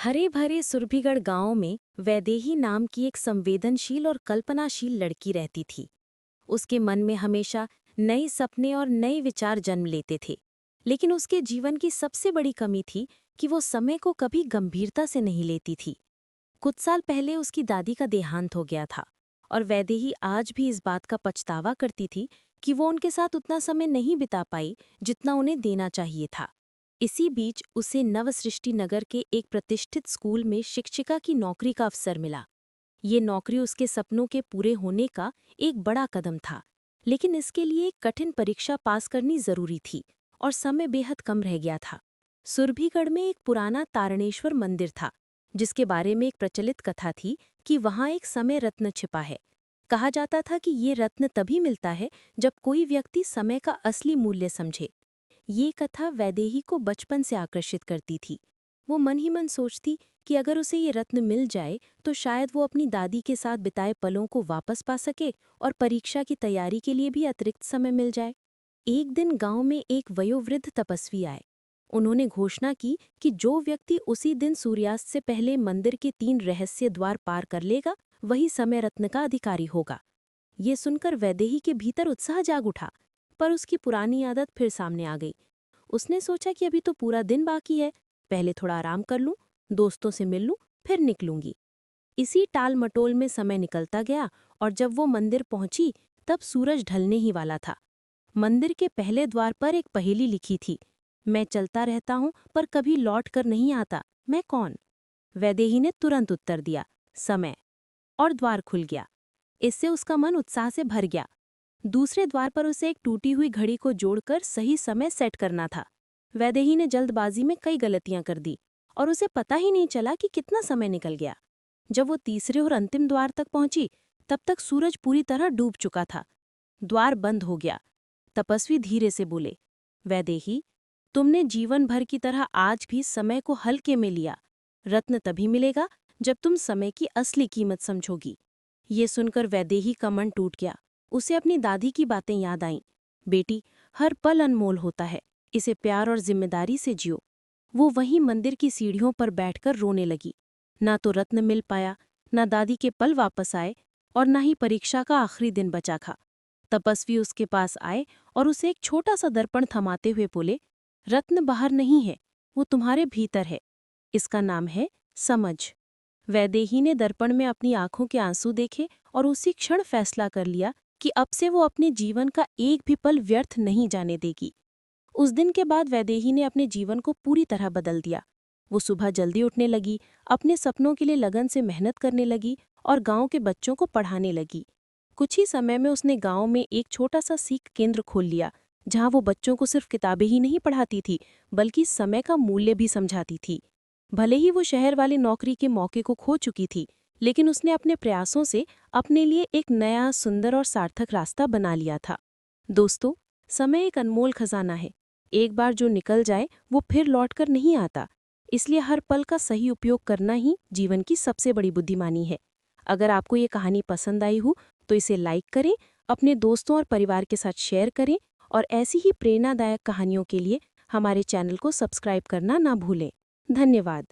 हरे भरे सुरभीगढ़ गांव में वैदेही नाम की एक संवेदनशील और कल्पनाशील लड़की रहती थी। उसके मन में हमेशा नए सपने और नए विचार जन्म लेते थे। लेकिन उसके जीवन की सबसे बड़ी कमी थी कि वो समय को कभी गंभीरता से नहीं लेती थी। कुछ साल पहले उसकी दादी का देहांत हो गया था और वैदेही आज भी इस बात का पछतावा करती थी कि वो उनके साथ उतना समय नहीं बिता पाई जितना उन्हें देना चाहिए था। इसी बीच उसे नवसृष्टि नगर के एक प्रतिष्ठित स्कूल में शिक्षिका की नौकरी का अवसर मिला। ये नौकरी उसके सपनों के पूरे होने का एक बड़ा कदम था, लेकिन इसके लिए एक कठिन परीक्षा पास करनी जरूरी थी और समय बेहद कम रह गया था। सुरभीगढ़ में एक पुराना तारणेश्वर मंदिर था, जिसके बारे में एक प्रचलित कथा थी कि वहाँ एक समय रत्न छिपा है। कहा जाता था कि ये रत्न तभी मिलता है जब कोई व्यक्ति समय का असली मूल्य समझे। ये कथा वैदेही को बचपन से आकर्षित करती थी। वो मन ही मन सोचती कि अगर उसे ये रत्न मिल जाए तो शायद वो अपनी दादी के साथ बिताए पलों को वापस पा सके और परीक्षा की तैयारी के लिए भी अतिरिक्त समय मिल जाए। एक दिन गांव में एक वयोवृद्ध तपस्वी आए। उन्होंने घोषणा की कि जो व्यक्ति उसी दिन सूर्यास्त से पहले मंदिर के 3 रहस्य द्वार पार कर लेगा, वही समय रत्न का अधिकारी होगा। ये सुनकर वैदेही के भीतर उत्साह जाग उठा, पर उसकी पुरानी आदत फिर सामने आ गई। उसने सोचा कि अभी तो पूरा दिन बाकी है, पहले थोड़ा आराम कर लूं, दोस्तों से मिल लूं, फिर निकलूंगी। इसी टाल मटोल में समय निकलता गया और जब वो मंदिर पहुंची तब सूरज ढलने ही वाला था। मंदिर के पहले द्वार पर एक पहेली लिखी थी, मैं चलता रहता हूं पर कभी लौट कर नहीं आता, मैं कौन? वैदेही ने तुरंत उत्तर दिया, समय। और द्वार खुल गया। इससे उसका मन उत्साह से भर गया। दूसरे द्वार पर उसे एक टूटी हुई घड़ी को जोड़कर सही समय सेट करना था। वैदेही ने जल्दबाजी में कई गलतियां कर दी और उसे पता ही नहीं चला कि कितना समय निकल गया। जब वो तीसरे और अंतिम द्वार तक पहुंची, तब तक सूरज पूरी तरह डूब चुका था। द्वार बंद हो गया। तपस्वी धीरे से बोले, वैदेही, तुमने जीवन भर की तरह आज भी समय को हल्के में लिया। रत्न तभी मिलेगा जब तुम समय की असली कीमत समझोगी। ये सुनकर वैदेही का मन टूट गया। उसे अपनी दादी की बातें याद आईं। बेटी, हर पल अनमोल होता है, इसे प्यार और जिम्मेदारी से जियो। वो वहीं मंदिर की सीढ़ियों पर बैठकर रोने लगी। ना तो रत्न मिल पाया, ना दादी के पल वापस आए और ना ही परीक्षा का आखिरी दिन बचा था। तपस्वी उसके पास आए और उसे एक छोटा सा दर्पण थमाते हुए बोले, रत्न बाहर नहीं है, वो तुम्हारे भीतर है। इसका नाम है समझ। वैदेही ने दर्पण में अपनी आंखों के आंसू देखे और उसी क्षण फैसला कर लिया कि अब से वो अपने जीवन का एक भी पल व्यर्थ नहीं जाने देगी। उस दिन के बाद वैदेही ने अपने जीवन को पूरी तरह बदल दिया। वो सुबह जल्दी उठने लगी, अपने सपनों के लिए लगन से मेहनत करने लगी और गांव के बच्चों को पढ़ाने लगी। कुछ ही समय में उसने गांव में एक छोटा सा सीख केंद्र खोल लिया, जहां वो बच्चों को सिर्फ किताबें ही नहीं पढ़ाती थी, बल्कि समय का मूल्य भी समझाती थी। भले ही वो शहर वाली नौकरी के मौके को खो चुकी थी, लेकिन उसने अपने प्रयासों से अपने लिए एक नया, सुंदर और सार्थक रास्ता बना लिया था। दोस्तों, समय एक अनमोल खजाना है। एक बार जो निकल जाए वो फिर लौटकर नहीं आता। इसलिए हर पल का सही उपयोग करना ही जीवन की सबसे बड़ी बुद्धिमानी है। अगर आपको ये कहानी पसंद आई हो तो इसे लाइक करें, अपने दोस्तों और परिवार के साथ शेयर करें और ऐसी ही प्रेरणादायक कहानियों के लिए हमारे चैनल को सब्सक्राइब करना ना भूलें। धन्यवाद।